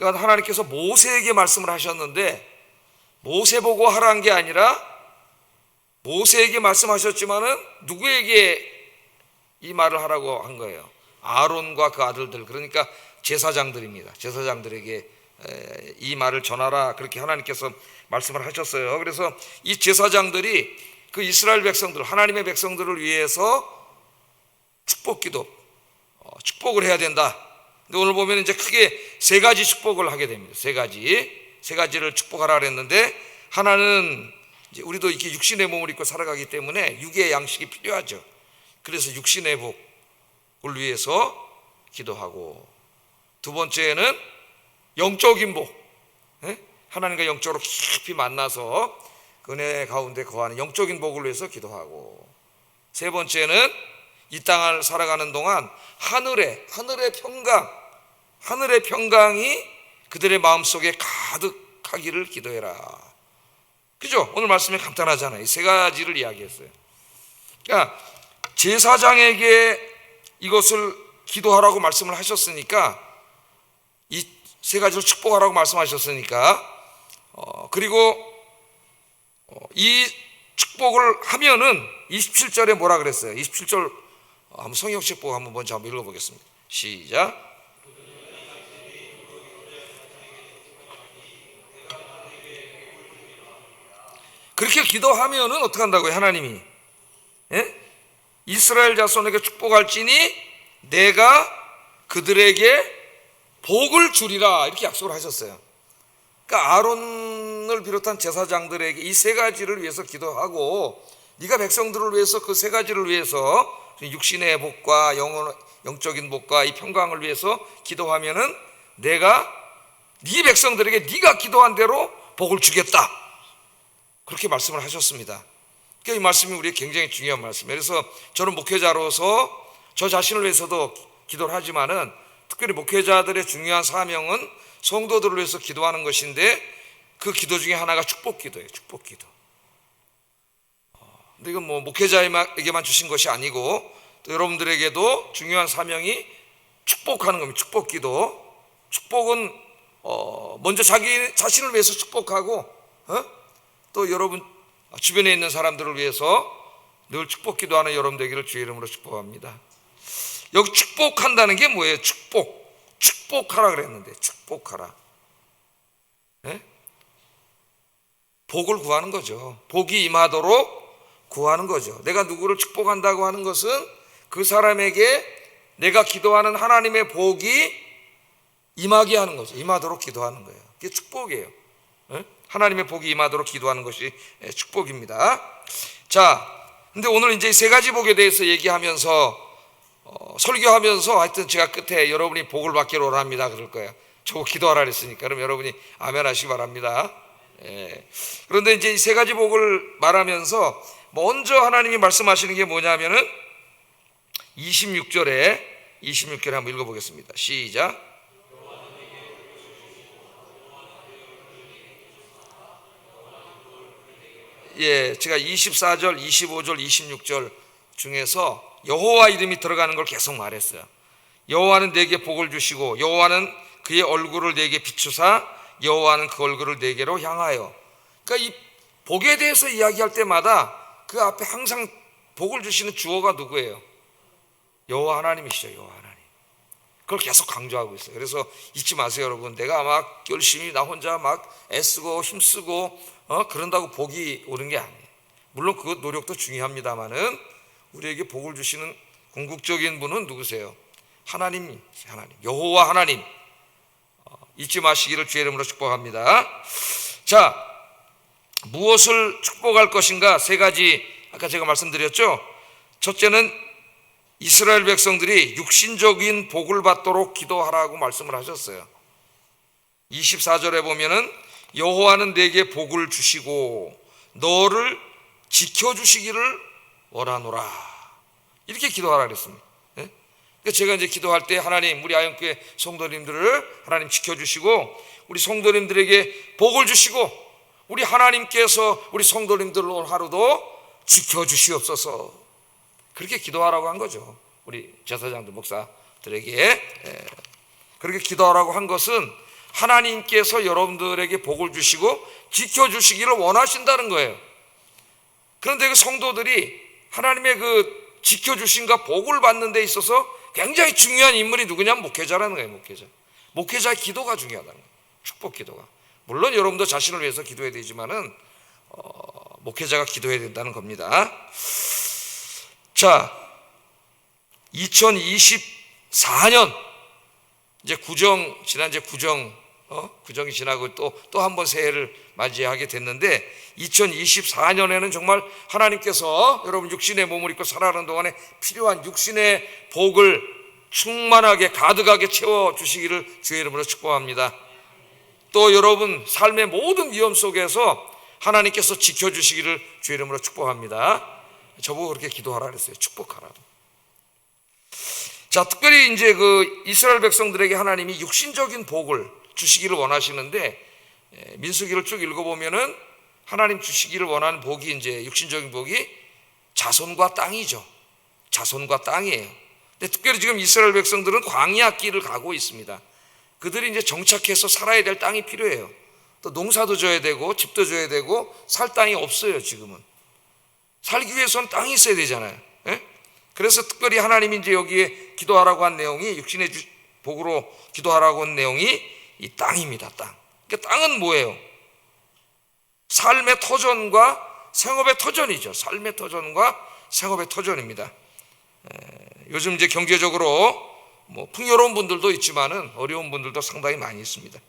그러니까 하나님께서 모세에게 말씀을 하셨는데 모세 보고 하라는 게 아니라 모세에게 말씀하셨지만은 누구에게 이 말을 하라고 한 거예요? 아론과 그 아들들, 그러니까 제사장들입니다. 제사장들에게 이 말을 전하라, 그렇게 하나님께서 말씀을 하셨어요. 그래서 이 제사장들이 그 이스라엘 백성들, 하나님의 백성들을 위해서 축복기도, 축복을 해야 된다. 근데 오늘 보면 이제 크게 세 가지 축복을 하게 됩니다. 세 가지를 축복하라 그랬는데, 하나는 이제 우리도 이렇게 육신의 몸을 입고 살아가기 때문에 육의 양식이 필요하죠. 그래서 육신의 복을 위해서 기도하고, 두 번째는 영적인 복, 하나님과 영적으로 깊이 만나서 은혜 가운데 거하는 영적인 복을 위해서 기도하고, 세 번째는 이 땅을 살아가는 동안 하늘의 평강이 그들의 마음속에 가득하기를 기도해라. 그죠? 오늘 말씀이 간단하잖아요. 이 세 가지를 이야기했어요. 그러니까 제사장에게 이것을 기도하라고 말씀을 하셨으니까, 이 세 가지를 축복하라고 말씀하셨으니까, 그리고 이 축복을 하면은 27절에 뭐라 그랬어요? 27절 한번 성경책 보고 먼저 한번 읽어보겠습니다. 시작. 그렇게 기도하면은 어떻게 한다고요? 하나님이 이스라엘 자손에게 축복할지니 내가 그들에게 복을 주리라, 이렇게 약속을 하셨어요. 그러니까 아론을 비롯한 제사장들에게 이 세 가지를 위해서 기도하고, 네가 백성들을 위해서 그 세 가지를 위해서 육신의 복과 영적인 복과 이 평강을 위해서 기도하면은 내가 네 백성들에게 네가 기도한 대로 복을 주겠다, 그렇게 말씀을 하셨습니다. 그러니까 이 말씀이 우리에게 굉장히 중요한 말씀이에요. 그래서 저는 목회자로서 저 자신을 위해서도 기도를 하지만은 특별히 목회자들의 중요한 사명은 성도들을 위해서 기도하는 것인데, 그 기도 중에 하나가 축복기도예요. 축복기도. 근데 이건 뭐 목회자에게만 주신 것이 아니고 또 여러분들에게도 중요한 사명이 축복하는 겁니다. 축복기도. 축복은 먼저 자기 자신을 위해서 축복하고, 또 여러분 주변에 있는 사람들을 위해서 늘 축복기도하는 여러분 되기를 주의 이름으로 축복합니다. 여기 축복한다는 게 뭐예요? 축복하라 그랬는데, 축복하라. 복을 구하는 거죠. 복이 임하도록 구하는 거죠. 내가 누구를 축복한다고 하는 것은 그 사람에게 내가 기도하는 하나님의 복이 임하게 하는 거죠. 임하도록 기도하는 거예요. 그게 축복이에요. 하나님의 복이 임하도록 기도하는 것이 축복입니다. 자, 근데 오늘 이제 세 가지 복에 대해서 얘기하면서 설교하면서 하여튼 제가 끝에 여러분이 복을 받기를 원합니다 그럴 거예요. 저거 기도하라 그랬으니까. 그럼 여러분이 아멘 하시기 바랍니다. 그런데 이제 이 세 가지 복을 말하면서 먼저 하나님이 말씀하시는 게 뭐냐면은 26절에 한번 읽어보겠습니다. 시작. 제가 24절, 25절, 26절 중에서 여호와 이름이 들어가는 걸 계속 말했어요. 여호와는 내게 복을 주시고 여호와는 그의 얼굴을 내게 비추사 여호와는 그 얼굴을 내게로 향하여. 그러니까 이 복에 대해서 이야기할 때마다 그 앞에 항상 복을 주시는 주어가 누구예요? 여호와 하나님이시죠. 여호와 하나님. 그걸 계속 강조하고 있어요. 그래서 잊지 마세요, 여러분. 내가 막 열심히 나 혼자 막 애쓰고 힘쓰고 그런다고 복이 오는 게 아니에요. 물론 그 노력도 중요합니다만은 우리에게 복을 주시는 궁극적인 분은 누구세요? 하나님, 여호와 하나님. 잊지 마시기를 주의 이름으로 축복합니다. 자, 무엇을 축복할 것인가? 세 가지 아까 제가 말씀드렸죠. 첫째는 이스라엘 백성들이 육신적인 복을 받도록 기도하라고 말씀을 하셨어요. 24절에 보면은 여호와는 내게 복을 주시고 너를 지켜주시기를 원하노라, 이렇게 기도하라 그랬습니다. 제가 이제 기도할 때 하나님, 우리 아영교회 성도님들을 하나님 지켜주시고 우리 성도님들에게 복을 주시고 우리 하나님께서 우리 성도님들을 오늘 하루도 지켜주시옵소서, 그렇게 기도하라고 한 거죠. 우리 제사장들 목사들에게 그렇게 기도하라고 한 것은 하나님께서 여러분들에게 복을 주시고 지켜주시기를 원하신다는 거예요. 그런데 그 성도들이 하나님의 그 지켜주신과 복을 받는 데 있어서 굉장히 중요한 인물이 누구냐면 목회자라는 거예요. 목회자의 기도가 중요하다는 거예요. 축복 기도가. 물론 여러분도 자신을 위해서 기도해야 되지만은 목회자가 기도해야 된다는 겁니다. 자, 2024년 이제 구정이 지나고 또 한 번 새해를 맞이하게 됐는데 2024년에는 정말 하나님께서 여러분 육신의 몸을 입고 살아가는 동안에 필요한 육신의 복을 충만하게 가득하게 채워주시기를 주의 이름으로 축복합니다. 또 여러분 삶의 모든 위험 속에서 하나님께서 지켜주시기를 주의 이름으로 축복합니다. 저보고 그렇게 기도하라 그랬어요. 축복하라. 자, 특별히 이제 그 이스라엘 백성들에게 하나님이 육신적인 복을 주시기를 원하시는데, 민수기를 쭉 읽어보면은 하나님 주시기를 원하는 복이 이제 육신적인 복이 자손과 땅이죠. 자손과 땅이에요. 근데 특별히 지금 이스라엘 백성들은 광야 길을 가고 있습니다. 그들이 이제 정착해서 살아야 될 땅이 필요해요. 또 농사도 져야 되고 집도 져야 되고 살 땅이 없어요. 지금은 살기 위해서는 땅이 있어야 되잖아요. 예? 그래서 특별히 하나님이 이제 여기에 기도하라고 한 내용이 육신의 복으로 기도하라고 한 내용이 이 땅입니다. 땅. 그러니까 땅은 뭐예요? 삶의 터전과 생업의 터전이죠. 삶의 터전과 생업의 터전입니다. 요즘 이제 경제적으로 뭐 풍요로운 분들도 있지만은 어려운 분들도 상당히 많이 있습니다.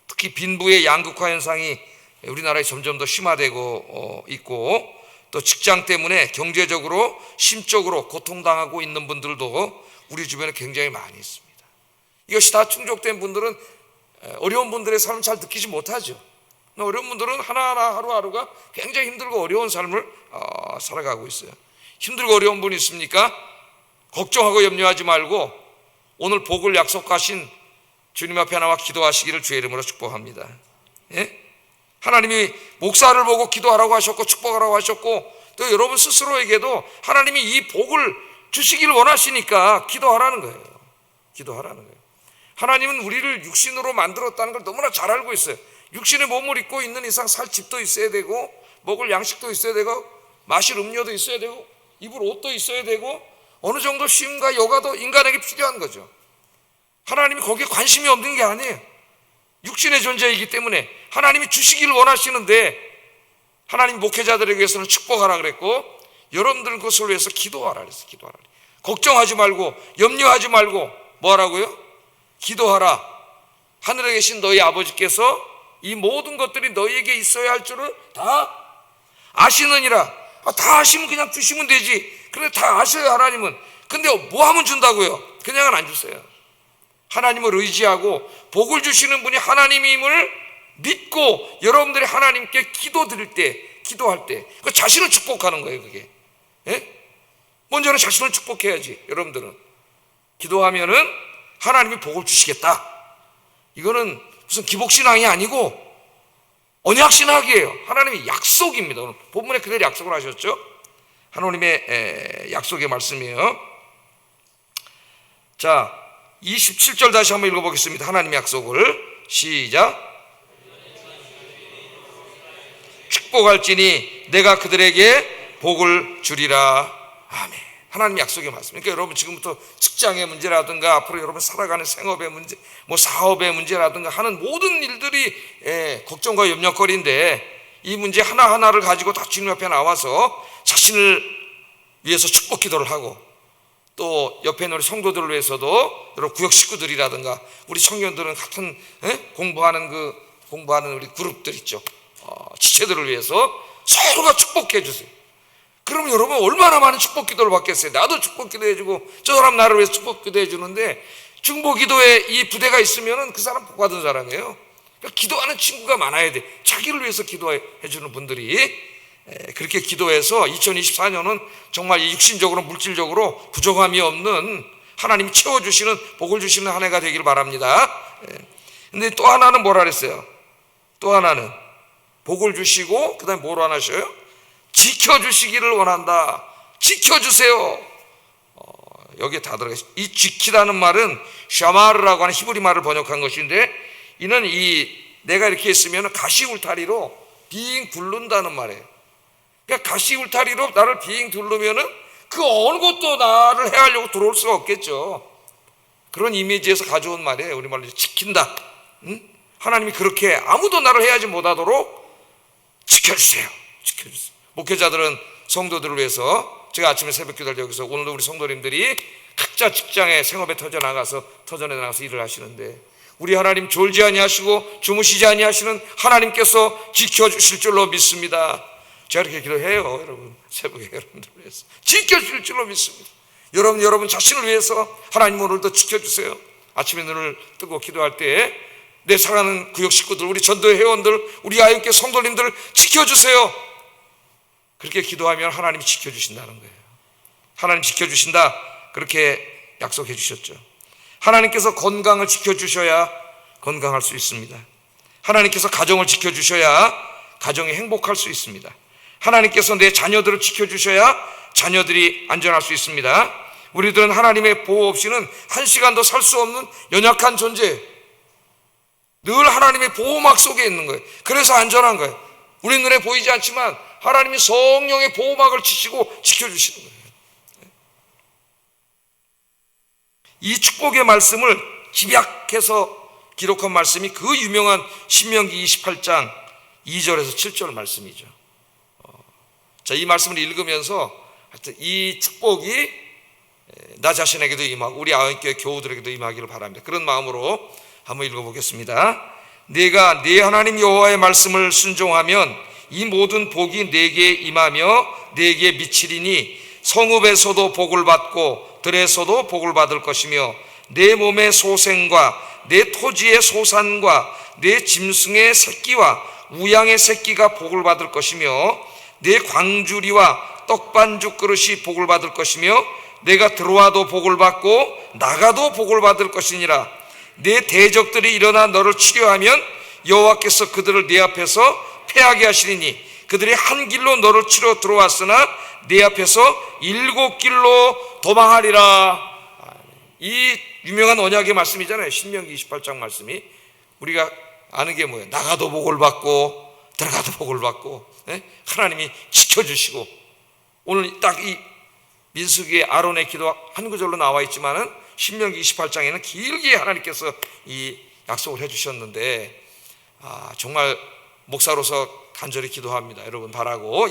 특히 빈부의 양극화 현상이 우리나라에 점점 더 심화되고 있고, 또 직장 때문에 경제적으로 심적으로 고통당하고 있는 분들도 우리 주변에 굉장히 많이 있습니다. 이것이 다 충족된 분들은 어려운 분들의 삶을 잘 느끼지 못하죠. 어려운 분들은 하나하나 하루하루가 굉장히 힘들고 어려운 삶을 살아가고 있어요. 힘들고 어려운 분 있습니까? 걱정하고 염려하지 말고 오늘 복을 약속하신 주님 앞에 나와 기도하시기를 주의 이름으로 축복합니다. 예? 하나님이 목사를 보고 기도하라고 하셨고 축복하라고 하셨고, 또 여러분 스스로에게도 하나님이 이 복을 주시기를 원하시니까 기도하라는 거예요. 기도하라는 거예요. 하나님은 우리를 육신으로 만들었다는 걸 너무나 잘 알고 있어요. 육신의 몸을 입고 있는 이상 살 집도 있어야 되고, 먹을 양식도 있어야 되고, 마실 음료도 있어야 되고, 입을 옷도 있어야 되고, 어느 정도 쉼과 여가도 인간에게 필요한 거죠. 하나님이 거기에 관심이 없는 게 아니에요. 육신의 존재이기 때문에 하나님이 주시기를 원하시는데, 하나님 목회자들에게 위해서는 축복하라 그랬고, 여러분들 것을 위해서 기도하라 그랬어요. 기도하라. 걱정하지 말고 염려하지 말고 뭐 하라고요? 기도하라. 하늘에 계신 너희 아버지께서 이 모든 것들이 너희에게 있어야 할 줄을 다 아시느니라. 다 아시면 그냥 주시면 되지. 그런데 다 아셔요, 하나님은. 근데 뭐 하면 준다고요? 그냥은 안 주세요. 하나님을 의지하고 복을 주시는 분이 하나님임을 믿고 여러분들이 하나님께 기도할 때 그 자신을 축복하는 거예요. 그게. 예? 먼저는 자신을 축복해야지. 여러분들은 기도하면은 하나님이 복을 주시겠다. 이거는 무슨 기복신앙이 아니고 언약신학이에요. 하나님의 약속입니다. 오늘 본문에 그대로 약속을 하셨죠. 하나님의 약속의 말씀이에요. 자, 27절 다시 한번 읽어보겠습니다. 하나님의 약속을 시작. 축복할지니 내가 그들에게 복을 주리라. 아멘. 하나님 약속의 말씀. 그러니까 여러분 지금부터 직장의 문제라든가 앞으로 여러분 살아가는 생업의 문제, 뭐 사업의 문제라든가 하는 모든 일들이 걱정과 염려거리인데, 이 문제 하나하나를 가지고 다 주님 앞에 나와서 자신을 위해서 축복 기도를 하고, 또 옆에 있는 우리 성도들을 위해서도 여러분 구역 식구들이라든가 우리 청년들은 같은 공부하는 우리 그룹들 있죠. 지체들을 위해서 서로가 축복해 주세요. 그러면 여러분 얼마나 많은 축복 기도를 받겠어요. 나도 축복 기도해주고 저 사람 나를 위해서 축복 기도해주는데, 중보 기도에 이 부대가 있으면 그 사람 복 받은 사람이에요. 그러니까 기도하는 친구가 많아야 돼. 자기를 위해서 기도해주는 분들이. 그렇게 기도해서 2024년은 정말 육신적으로 물질적으로 부족함이 없는 하나님이 채워주시는 복을 주시는 한 해가 되기를 바랍니다. 근데 또 하나는 뭐라 그랬어요? 또 하나는 복을 주시고 그 다음에 뭐로 하나셔요? 지켜주시기를 원한다. 지켜주세요. 여기에 다 들어가 있어요. 이 지키다는 말은 샤마르라고 하는 히브리 말을 번역한 것인데, 이는 내가 이렇게 했으면 가시 울타리로 빙 둘른다는 말이에요. 그러니까 가시 울타리로 나를 빙 둘르면은 그 어느 것도 나를 해하려고 들어올 수가 없겠죠. 그런 이미지에서 가져온 말이에요. 우리말로 지킨다. 응? 하나님이 그렇게 아무도 나를 해하지 못하도록 지켜주세요. 지켜주세요. 목회자들은 성도들을 위해서, 제가 아침에 새벽기도를 여기서, 오늘도 우리 성도님들이 각자 직장에 생업에 터전에 나가서 일을 하시는데, 우리 하나님 졸지 아니하시고 주무시지 아니하시는 하나님께서 지켜주실 줄로 믿습니다. 제가 이렇게 기도해요. 여러분, 새벽에 여러분들을 위해서 지켜주실 줄로 믿습니다. 여러분 자신을 위해서 하나님 오늘도 지켜주세요. 아침에 눈을 뜨고 기도할 때 내 사랑하는 구역 식구들, 우리 전도회 회원들, 우리 아이께 성도님들 지켜주세요. 그렇게 기도하면 하나님이 지켜주신다는 거예요. 하나님 지켜주신다, 그렇게 약속해 주셨죠. 하나님께서 건강을 지켜주셔야 건강할 수 있습니다. 하나님께서 가정을 지켜주셔야 가정이 행복할 수 있습니다. 하나님께서 내 자녀들을 지켜주셔야 자녀들이 안전할 수 있습니다. 우리들은 하나님의 보호 없이는 한 시간도 살 수 없는 연약한 존재, 늘 하나님의 보호막 속에 있는 거예요. 그래서 안전한 거예요. 우리 눈에 보이지 않지만 하나님이 성령의 보호막을 치시고 지켜주시는 거예요. 이 축복의 말씀을 집약해서 기록한 말씀이 그 유명한 신명기 28장 2절에서 7절 말씀이죠. 자, 이 말씀을 읽으면서 하여튼 이 축복이 나 자신에게도 임하고 우리 아흔교회 교우들에게도 임하기를 바랍니다. 그런 마음으로 한번 읽어보겠습니다. 내가 네 하나님 여호와의 말씀을 순종하면 이 모든 복이 네게 임하며 네게 미치리니 성읍에서도 복을 받고 들에서도 복을 받을 것이며 내 몸의 소생과 내 토지의 소산과 내 짐승의 새끼와 우양의 새끼가 복을 받을 것이며 내 광주리와 떡반죽 그릇이 복을 받을 것이며 내가 들어와도 복을 받고 나가도 복을 받을 것이니라. 내 대적들이 일어나 너를 치려하면 여호와께서 그들을 네 앞에서 패하게 하시리니 그들이 한 길로 너를 치러 들어왔으나 네 앞에서 7길로 도망하리라. 이 유명한 언약의 말씀이잖아요. 신명기 28장 말씀이. 우리가 아는 게 뭐예요? 나가도 복을 받고 들어가도 복을 받고, 하나님이 지켜주시고. 오늘 딱 이 민수기의 아론의 기도 한 구절로 나와 있지만은 신명기 28장에는 길게 하나님께서 이 약속을 해주셨는데, 정말 목사로서 간절히 기도합니다. 여러분 바라고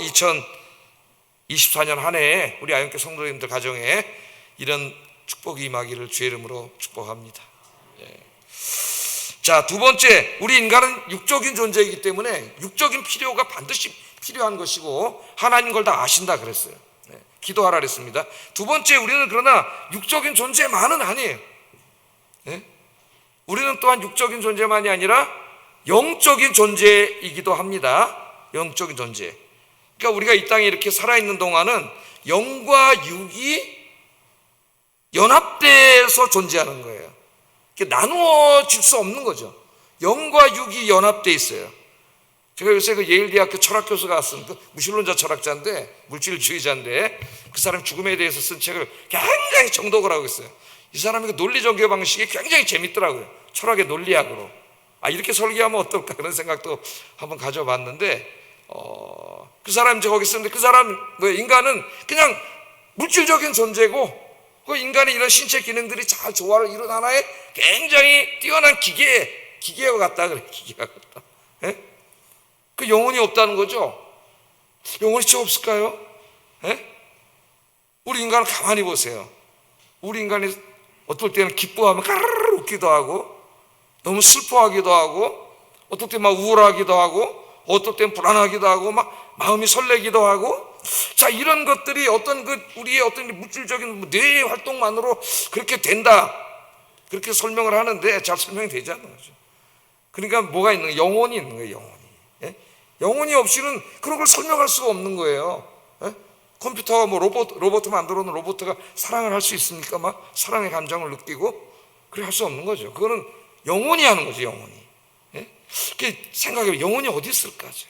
2024년 한 해에 우리 아영교 성도님들 가정에 이런 축복이 임하기를 주의 이름으로 축복합니다. 자, 두 번째, 우리 인간은 육적인 존재이기 때문에 육적인 필요가 반드시 필요한 것이고 하나님 걸 다 아신다 그랬어요. 기도하라 그랬습니다. 두 번째, 우리는 그러나 육적인 존재만은 아니에요. 우리는 또한 육적인 존재만이 아니라 영적인 존재이기도 합니다. 영적인 존재. 그러니까 우리가 이 땅에 이렇게 살아있는 동안은 영과 육이 연합돼서 존재하는 거예요. 나누어질 수 없는 거죠. 영과 육이 연합돼 있어요. 제가 요새 그 예일대학교 철학교수가 왔습니다. 무신론자 철학자인데, 물질주의자인데, 그 사람이 죽음에 대해서 쓴 책을 굉장히 정독을 하고 있어요. 이 사람의 그 논리 전개 방식이 굉장히 재밌더라고요. 철학의 논리학으로. 이렇게 설계하면 어떨까 그런 생각도 한번 가져봤는데, 그 사람이 거기 쓰는데, 그 사람, 인간은 그냥 물질적인 존재고, 그 인간의 이런 신체 기능들이 잘 조화를 이룬 하나의 굉장히 뛰어난 기계와 같다 그래. 기계와 같다. 그 영혼이 없다는 거죠. 영혼이 진짜 없을까요? 우리 인간을 가만히 보세요. 우리 인간이 어떨 때는 기뻐하면 까르르 웃기도 하고, 너무 슬퍼하기도 하고, 어떨 때 막 우울하기도 하고, 어떨 때는 불안하기도 하고, 막 마음이 설레기도 하고. 자, 이런 것들이 어떤 우리의 어떤 물질적인 뇌의 활동만으로 그렇게 된다, 그렇게 설명을 하는데 잘 설명이 되지 않는 거죠. 그러니까 뭐가 있는 거예요? 영혼이 있는 거예요. 영혼이. 영혼이 없이는 그런 걸 설명할 수가 없는 거예요. 컴퓨터가 뭐 로봇 만들어 놓은 로봇가 사랑을 할 수 있습니까? 막 사랑의 감정을 느끼고 그래 할 수 없는 거죠. 그거는 영혼이 하는 거죠. 영혼이. 생각해보면 영혼이 어디 있을까죠.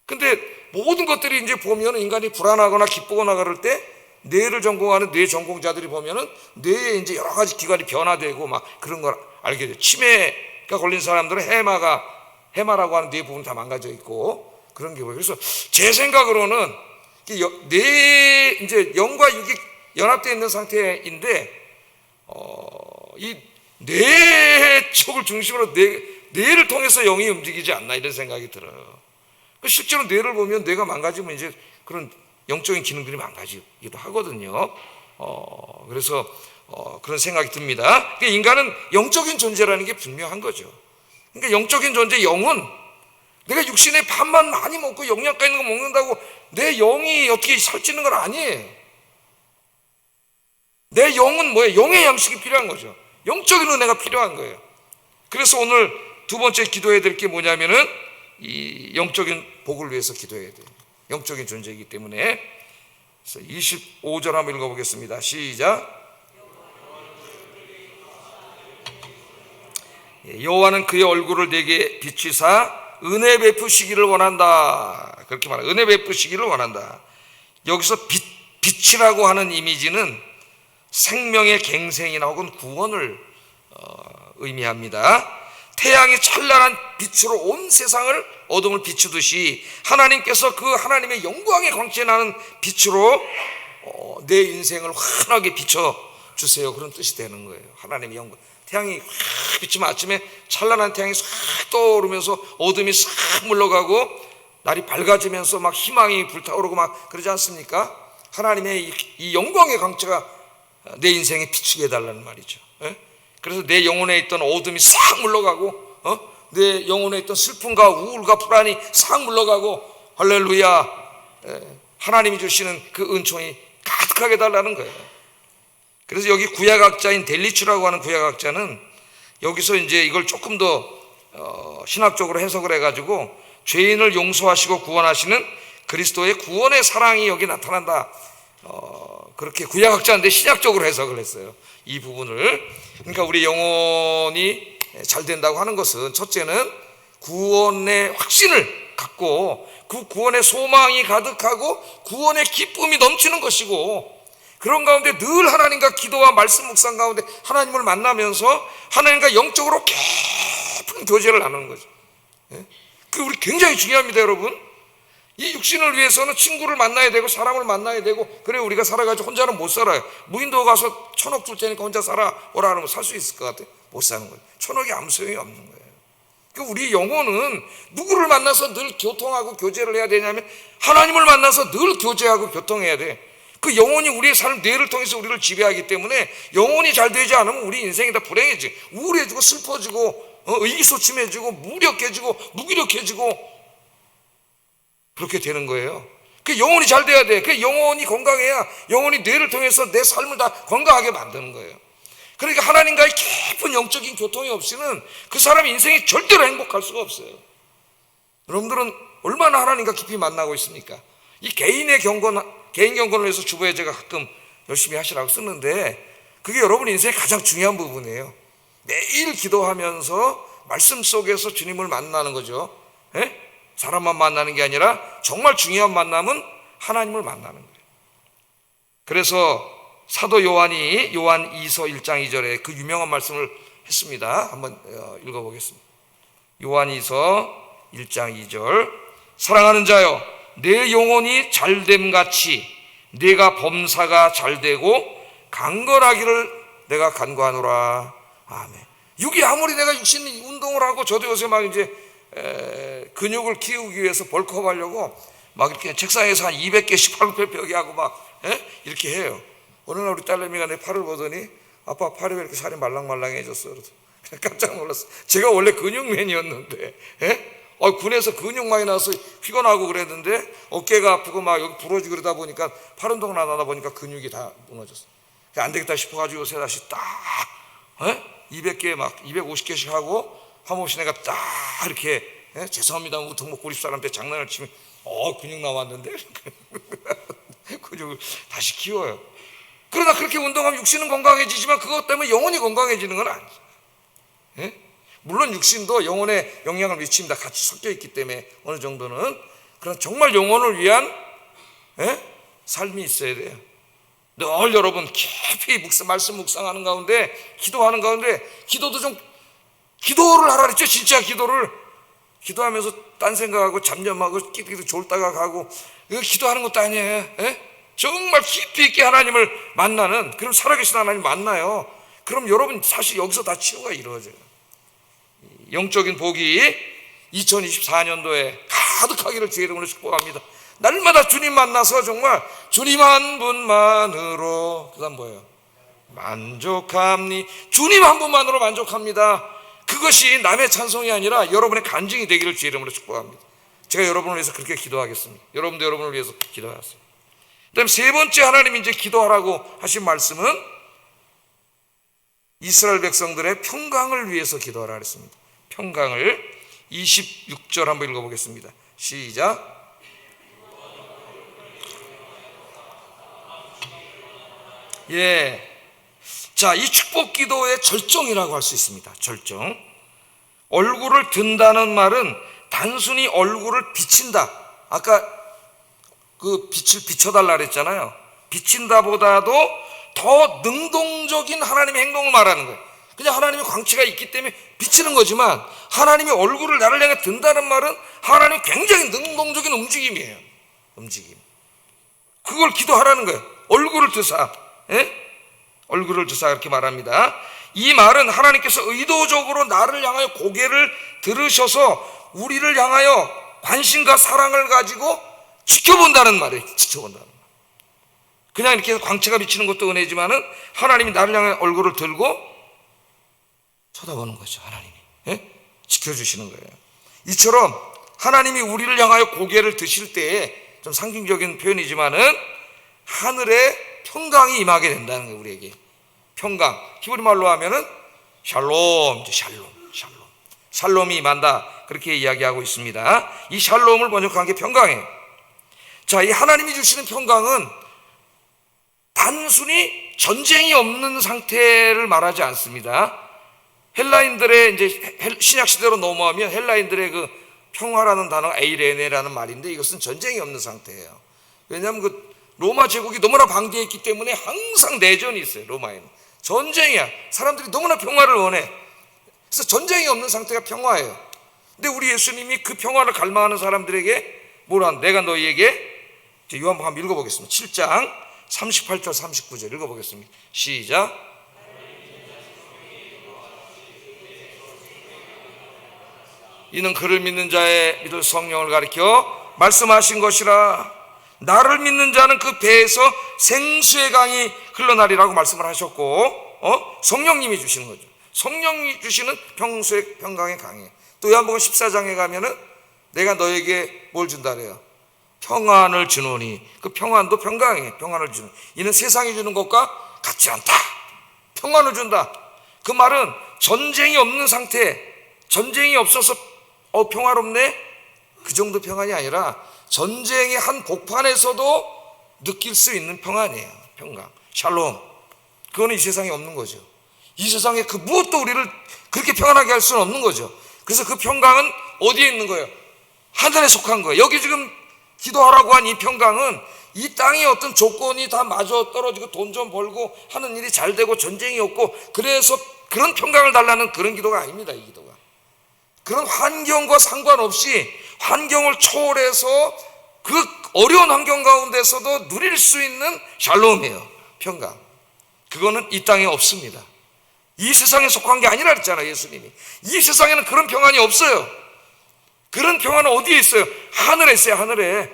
근데 모든 것들이 이제 보면 인간이 불안하거나 기쁘거나 그럴 때 뇌를 전공하는 뇌 전공자들이 보면은 뇌에 이제 여러 가지 기관이 변화되고 막 그런 걸 알게 돼요. 치매 걸린 사람들은 해마라고 하는 뇌 부분 다 망가져 있고 그런 게 보여요. 그래서 제 생각으로는 이제 영과 육이 연합되어 있는 상태인데 이 뇌 쪽을 중심으로 뇌를 통해서 영이 움직이지 않나 이런 생각이 들어요. 실제로 뇌를 보면 뇌가 망가지면 이제 그런 영적인 기능들이 망가지기도 하거든요. 그래서 그런 생각이 듭니다. 그러니까 인간은 영적인 존재라는 게 분명한 거죠. 그러니까 영적인 존재, 영은 내가 육신의 밥만 많이 먹고 영양가 있는 거 먹는다고 내 영이 어떻게 살찌는 건 아니에요. 내 영은 뭐예요? 영의 양식이 필요한 거죠. 영적인 은혜가 필요한 거예요. 그래서 오늘 두 번째 기도해야 될 게 뭐냐면은 이 영적인 복을 위해서 기도해야 돼요. 영적인 존재이기 때문에. 그래서 25절 한번 읽어보겠습니다. 시작. 여호와는 그의 얼굴을 내게 비추사 은혜 베푸시기를 원한다. 그렇게 말해요. 은혜 베푸시기를 원한다. 여기서 빛이라고 하는 이미지는 생명의 갱생이나 혹은 구원을 의미합니다. 태양이 찬란한 빛으로 온 세상을 어둠을 비추듯이 하나님께서 그 하나님의 영광의 광채 나는 빛으로 내 인생을 환하게 비춰주세요. 그런 뜻이 되는 거예요. 하나님의 영광. 태양이 확 비치면 아침에 찬란한 태양이 싹 떠오르면서 어둠이 싹 물러가고 날이 밝아지면서 막 희망이 불타오르고 막 그러지 않습니까? 하나님의 이 영광의 광채가 내 인생에 비추게 해달라는 말이죠. 그래서 내 영혼에 있던 어둠이 싹 물러가고 내 영혼에 있던 슬픔과 우울과 불안이 싹 물러가고 할렐루야, 하나님이 주시는 그 은총이 가득하게 달라는 거예요. 그래서 여기 구약학자인 델리츠라고 하는 구약학자는 여기서 이제 이걸 조금 더 신학적으로 해석을 해가지고 죄인을 용서하시고 구원하시는 그리스도의 구원의 사랑이 여기 나타난다. 그렇게 구약학자인데 신약적으로 해석을 했어요. 이 부분을. 그러니까 우리 영혼이 잘 된다고 하는 것은 첫째는 구원의 확신을 갖고 그 구원의 소망이 가득하고 구원의 기쁨이 넘치는 것이고, 그런 가운데 늘 하나님과 기도와 말씀 묵상 가운데 하나님을 만나면서 하나님과 영적으로 깊은 교제를 나누는 거죠. 그게 우리 굉장히 중요합니다, 여러분. 이 육신을 위해서는 친구를 만나야 되고 사람을 만나야 되고, 그래 우리가 살아가지고 혼자는 못 살아요. 무인도 가서 1,000억 줄 테니까 혼자 살아오라 하면 살 수 있을 것 같아요? 못 사는 거예요. 1,000억이 아무 소용이 없는 거예요. 그러니까 우리 영혼은 누구를 만나서 늘 교통하고 교제를 해야 되냐면 하나님을 만나서 늘 교제하고 교통해야 돼. 그 영혼이 우리의 삶, 뇌를 통해서 우리를 지배하기 때문에 영혼이 잘 되지 않으면 우리 인생이 다 불행해지고 우울해지고 슬퍼지고 의기소침해지고 무력해지고 무기력해지고 그렇게 되는 거예요. 그 영혼이 잘 돼야 돼. 그 영혼이 건강해야 영혼이 뇌를 통해서 내 삶을 다 건강하게 만드는 거예요. 그러니까 하나님과의 깊은 영적인 교통이 없이는 그 사람의 인생이 절대로 행복할 수가 없어요. 여러분들은 얼마나 하나님과 깊이 만나고 있습니까? 이 개인 경건을 위해서 주보에 제가 가끔 열심히 하시라고 쓰는데 그게 여러분 인생의 가장 중요한 부분이에요. 매일 기도하면서 말씀 속에서 주님을 만나는 거죠. 사람만 만나는 게 아니라 정말 중요한 만남은 하나님을 만나는 거예요. 그래서 사도 요한이 요한 2서 1장 2절에 그 유명한 말씀을 했습니다. 한번 읽어보겠습니다. 요한 2서 1장 2절. 사랑하는 자여, 내 영혼이 잘됨같이 내가 범사가 잘되고 강건하기를 내가 간구하노라. 아멘. 육이 아무리 내가 육신 운동을 하고, 저도 요새 막 이제 근육을 키우기 위해서 벌크업 하려고 막 이렇게 책상에서 한 200개씩 팔굽혀펴기 하고 막 이렇게 해요. 어느 날 우리 딸내미가 내 팔을 보더니 아빠 팔이 왜 이렇게 살이 말랑말랑해졌어? 그래서 깜짝 놀랐어. 제가 원래 근육맨이었는데 군에서 근육 많이 나서 피곤하고 그랬는데 어깨가 아프고 막 여기 부러지고 그러다 보니까 팔 운동을 안 하다 보니까 근육이 다 무너졌어. 안 되겠다 싶어가지고 요새 다시 딱 200개 막 250개씩 하고 한없이 내가 딱 이렇게 죄송합니다 우통목 고립 사람한테 장난을 치면 근육 나왔는데 근육을 다시 키워요. 그러나 그렇게 운동하면 육신은 건강해지지만 그것 때문에 영혼이 건강해지는 건 아니죠. 물론 육신도 영혼에 영향을 미칩니다. 같이 섞여 있기 때문에 어느 정도는. 그러나 정말 영혼을 위한 삶이 있어야 돼요. 늘 여러분 깊이 말씀 묵상하는 가운데, 기도하는 가운데, 기도도 좀 기도를 하라 그랬죠. 진짜 기도를. 기도하면서 딴 생각하고 잡념하고 끼리끼리 졸다가 가고, 이거 기도하는 것도 아니에요. 정말 깊이 있게 하나님을 만나는, 그럼 살아계신 하나님 만나요. 그럼 여러분 사실 여기서 다 치유가 이루어져요. 영적인 복이 2024년도에 가득하기를 주의 이름으로 축복합니다. 날마다 주님 만나서 정말 주님 한 분만으로, 그 다음 뭐예요? 만족합니. 주님 한 분만으로 만족합니다. 그것이 남의 찬송이 아니라 여러분의 간증이 되기를 주의 이름으로 축복합니다. 제가 여러분을 위해서 그렇게 기도하겠습니다. 여러분도 여러분을 위해서 기도하세요. 그 다음 세 번째 하나님이 이제 기도하라고 하신 말씀은 이스라엘 백성들의 평강을 위해서 기도하라 그랬습니다. 평강을 26절 한번 읽어보겠습니다. 시작. 예. 자, 이 축복 기도의 절정이라고 할 수 있습니다. 절정. 얼굴을 든다는 말은 단순히 얼굴을 비친다. 아까 그 빛을 비춰달라 그랬잖아요. 비친다보다도 더 능동적인 하나님의 행동을 말하는 거예요. 그냥 하나님의 광채가 있기 때문에 비치는 거지만, 하나님의 얼굴을 나를 향해 든다는 말은 하나님의 굉장히 능동적인 움직임이에요. 움직임. 그걸 기도하라는 거예요. 얼굴을 드사. 얼굴을 드사 이렇게 말합니다. 이 말은 하나님께서 의도적으로 나를 향하여 고개를 들으셔서 우리를 향하여 관심과 사랑을 가지고 지켜본다는 말이에요. 지켜본다는 말. 그냥 이렇게 광채가 비치는 것도 은혜지만은 하나님이 나를 향해 얼굴을 들고 쳐다보는 거죠. 하나님이 지켜주시는 거예요. 이처럼 하나님이 우리를 향하여 고개를 드실 때에, 좀 상징적인 표현이지만은 하늘의 평강이 임하게 된다는 거예요. 우리에게 평강, 히브리 말로 하면은 샬롬, 샬롬이 임한다, 그렇게 이야기하고 있습니다. 이 샬롬을 번역한 게 평강이에요. 자, 이 하나님이 주시는 평강은 단순히 전쟁이 없는 상태를 말하지 않습니다. 헬라인들의 이제 신약 시대로 넘어가면 헬라인들의 그 평화라는 단어가 에이레네라는 말인데, 이것은 전쟁이 없는 상태예요. 왜냐하면 그 로마 제국이 너무나 방대했기 때문에 항상 내전이 있어요. 로마에는 전쟁이야. 사람들이 너무나 평화를 원해. 그래서 전쟁이 없는 상태가 평화예요. 근데 우리 예수님이 그 평화를 갈망하는 사람들에게 뭐라, 내가 너희에게, 요한복음 한번 읽어보겠습니다. 7장 38절 39절 읽어보겠습니다. 시작. 이는 그를 믿는 자의 믿을 성령을 가리켜 말씀하신 것이라. 나를 믿는 자는 그 배에서 생수의 강이 흘러나리라고 말씀을 하셨고, 성령님이 주시는 거죠. 성령이 주시는 평강의 강이에요. 또 요한복음 14장에 가면은 내가 너에게 뭘 준다 그래요? 평안을 주노니. 그 평안도 평강이에요. 평안을 주는. 이는 세상이 주는 것과 같지 않다. 평안을 준다. 그 말은 전쟁이 없는 상태, 전쟁이 없어서 평화롭네, 그 정도 평안이 아니라 전쟁의 한 복판에서도 느낄 수 있는 평안이에요. 평강, 샬롬. 그거는 이 세상에 없는 거죠. 이 세상에 그 무엇도 우리를 그렇게 평안하게 할 수는 없는 거죠. 그래서 그 평강은 어디에 있는 거예요? 하늘에 속한 거예요. 여기 지금 기도하라고 한 이 평강은 이 땅의 어떤 조건이 다 마저 떨어지고 돈 좀 벌고 하는 일이 잘 되고 전쟁이 없고 그래서 그런 평강을 달라는 그런 기도가 아닙니다. 이 기도가 그런 환경과 상관없이 환경을 초월해서 그 어려운 환경 가운데서도 누릴 수 있는 샬롬이에요. 평강. 그거는 이 땅에 없습니다. 이 세상에 속한 게 아니라 그랬잖아요. 예수님이. 이 세상에는 그런 평안이 없어요. 그런 평안은 어디에 있어요? 하늘에 있어요. 하늘에.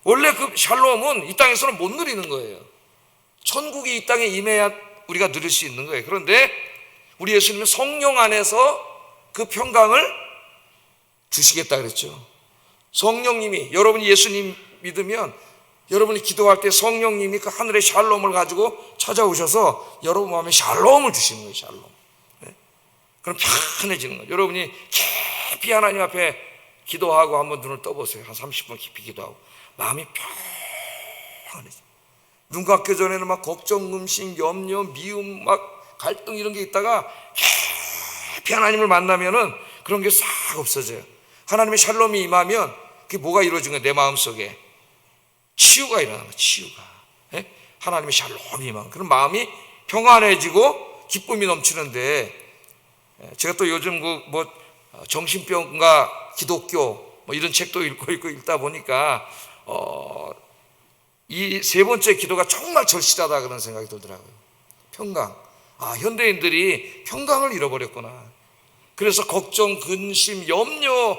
원래 그 샬롬은 이 땅에서는 못 누리는 거예요. 천국이 이 땅에 임해야 우리가 누릴 수 있는 거예요. 그런데 우리 예수님은 성령 안에서 그 평강을 주시겠다 그랬죠. 성령님이, 여러분이 예수님 믿으면 여러분이 기도할 때 성령님이 그 하늘의 샬롬을 가지고 찾아오셔서 여러분 마음에 샬롬을 주시는 거예요. 샬롬. 네? 그럼 편해지는 거예요. 여러분이 깊이 하나님 앞에 기도하고 한번 눈을 떠보세요. 한 30분 깊이 기도하고 마음이 편해져요. 눈 감기 전에는 막 걱정, 음심, 염려, 미움, 막 갈등 이런 게 있다가 깊이 하나님을 만나면은 그런 게 싹 없어져요. 하나님의 샬롬이 임하면 그게 뭐가 이루어진 거예요? 내 마음속에 치유가 일어나는 거예요. 치유가. 예? 하나님의 샬롬이 임하면 그런 마음이 평안해지고 기쁨이 넘치는데 제가 또 요즘 정신병과 기독교 이런 책도 읽고 읽다 보니까 이 세 번째 기도가 정말 절실하다 그런 생각이 들더라고요. 평강. 현대인들이 평강을 잃어버렸구나. 그래서 걱정, 근심, 염려,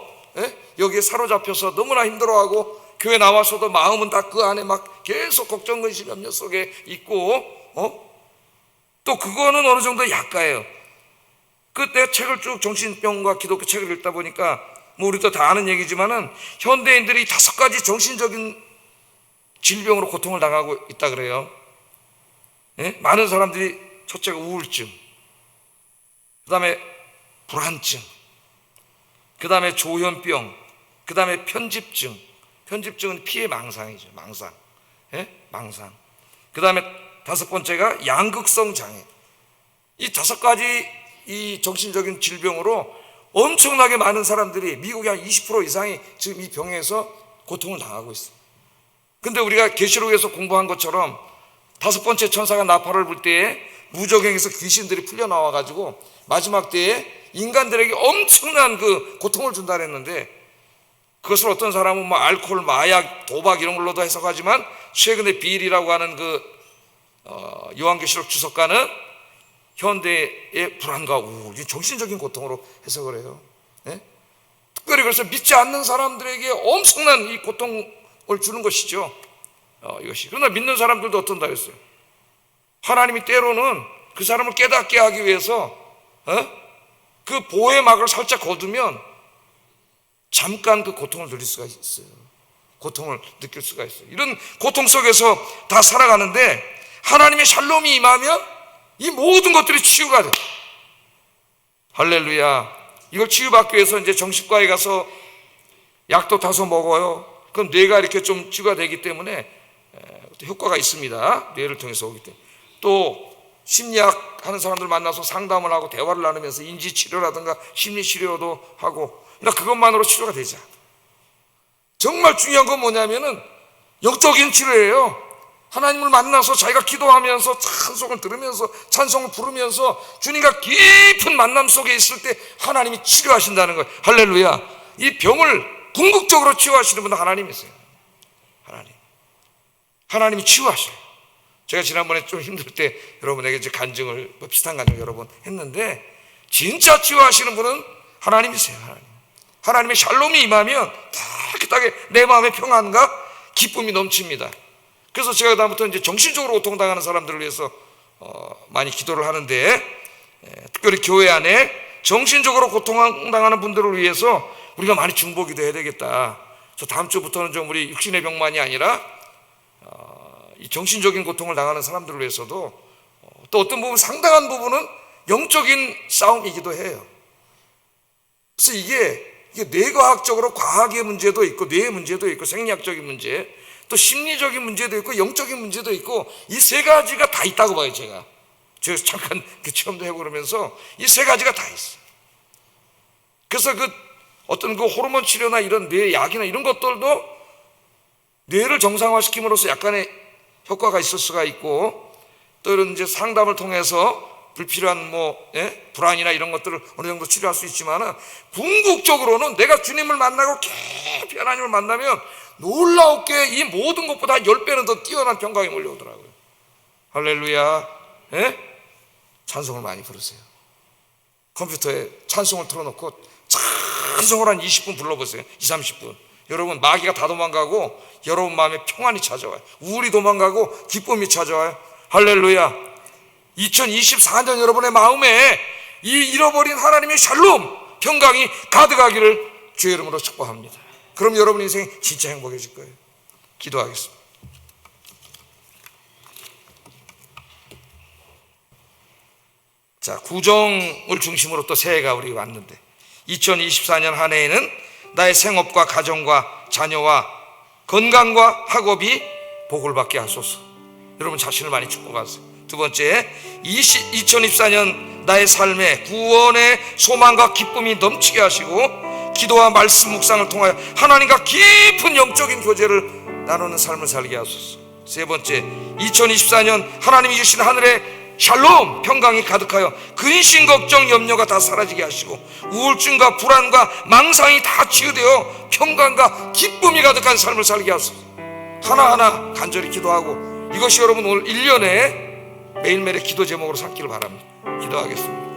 여기에 사로잡혀서 너무나 힘들어하고 교회 나와서도 마음은 다 그 안에 막 계속 걱정, 근심, 염려 속에 있고 또 그거는 어느 정도 약가예요. 그때 책을 쭉 정신병과 기독교 책을 읽다 보니까 우리도 다 아는 얘기지만은 현대인들이 5가지 정신적인 질병으로 고통을 당하고 있다 그래요. 많은 사람들이 첫째가 우울증, 그 다음에 불안증, 그 다음에 조현병, 그 다음에 편집증. 편집증은 피해 망상이죠. 망상. 망상. 그 다음에 5번째가 양극성 장애. 이 5가지 이 정신적인 질병으로 엄청나게 많은 사람들이, 미국의 한 20% 이상이 지금 이 병에서 고통을 당하고 있어요. 근데 우리가 계시록에서 공부한 것처럼 5번째 천사가 나팔을 불 때에 무저갱에서 귀신들이 풀려 나와가지고 마지막 때에 인간들에게 엄청난 그 고통을 준다 그랬는데, 그것을 어떤 사람은 알코올, 마약, 도박 이런 걸로도 해석하지만 최근에 빌이라고 하는 요한계시록 주석가는 현대의 불안과 우울, 정신적인 고통으로 해석을 해요. 특별히 그래서 믿지 않는 사람들에게 엄청난 이 고통을 주는 것이죠. 이것이. 그러나 믿는 사람들도 어떤다 했어요. 하나님이 때로는 그 사람을 깨닫게 하기 위해서 그 보호의 막을 살짝 거두면 잠깐 그 고통을 누릴 수가 있어요. 고통을 느낄 수가 있어요. 이런 고통 속에서 다 살아가는데 하나님의 샬롬이 임하면 이 모든 것들이 치유가 돼요. 할렐루야. 이걸 치유받기 위해서 이제 정신과에 가서 약도 타서 먹어요. 그럼 뇌가 이렇게 좀 치유가 되기 때문에 효과가 있습니다. 뇌를 통해서 오기 때문에. 또 심리학 하는 사람들 만나서 상담을 하고 대화를 나누면서 인지치료라든가 심리치료도 하고, 그러니까 그것만으로 치료가 되지 않아요. 정말 중요한 건 뭐냐면은 영적인 치료예요. 하나님을 만나서 자기가 기도하면서 찬송을 들으면서 찬송을 부르면서 주님과 깊은 만남 속에 있을 때 하나님이 치료하신다는 거예요. 할렐루야. 이 병을 궁극적으로 치유하시는 분은 하나님이세요. 하나님이 치유하셔요. 제가 지난번에 좀 힘들 때 여러분에게 이제 간증을, 비슷한 간증을 여러 번 했는데, 진짜 치유하시는 분은 하나님이세요. 하나님의 샬롬이 임하면 깨끗하게 내 마음의 평안과 기쁨이 넘칩니다. 그래서 제가 다음부터 이제 정신적으로 고통당하는 사람들을 위해서 많이 기도를 하는데, 특별히 교회 안에 정신적으로 고통당하는 분들을 위해서 우리가 많이 중보기도 해야 되겠다. 그래서 다음 주부터는 좀 우리 육신의 병만이 아니라 이 정신적인 고통을 당하는 사람들을 위해서도 또 어떤 부분, 상당한 부분은 영적인 싸움이기도 해요. 그래서 이게 뇌과학적으로 과학의 문제도 있고, 뇌의 문제도 있고, 생리학적인 문제, 또 심리적인 문제도 있고, 영적인 문제도 있고, 이 3가지가 다 있다고 봐요. 제가 잠깐 그 체험도 해보고 그러면서 이 3가지가 다 있어요. 그래서 어떤 호르몬 치료나 이런 뇌 약이나 이런 것들도 뇌를 정상화시킴으로써 약간의 효과가 있을 수가 있고, 또 이런 이제 상담을 통해서 불필요한 불안이나 이런 것들을 어느 정도 치료할 수 있지만은, 궁극적으로는 내가 주님을 만나고 깊이 하나님을 만나면 놀라웠게 이 모든 것보다 10배는 더 뛰어난 평강이 몰려오더라고요. 할렐루야. 찬송을 많이 부르세요. 컴퓨터에 찬송을 틀어놓고 찬송을 한 20분 불러보세요. 20-30분. 여러분, 마귀가 다 도망가고 여러분 마음에 평안이 찾아와요. 우울이 도망가고 기쁨이 찾아와요. 할렐루야. 2024년 여러분의 마음에 이 잃어버린 하나님의 샬롬, 평강이 가득하기를 주의 이름으로 축복합니다. 그럼 여러분 인생이 진짜 행복해질 거예요. 기도하겠습니다. 자, 구정을 중심으로 또 새해가 우리 왔는데, 2024년 한 해에는 나의 생업과 가정과 자녀와 건강과 학업이 복을 받게 하소서. 여러분 자신을 많이 축복하세요. 두 번째, 2024년 나의 삶에 구원의 소망과 기쁨이 넘치게 하시고, 기도와 말씀 묵상을 통하여 하나님과 깊은 영적인 교제를 나누는 삶을 살게 하소서. 세 번째, 2024년 하나님이 주신 하늘의 샬롬 평강이 가득하여 근심 걱정 염려가 다 사라지게 하시고 우울증과 불안과 망상이 다 치유되어 평강과 기쁨이 가득한 삶을 살게 하소서. 하나하나 간절히 기도하고 이것이 여러분 오늘 1년에 매일매일의 기도 제목으로 삼기를 바랍니다. 기도하겠습니다.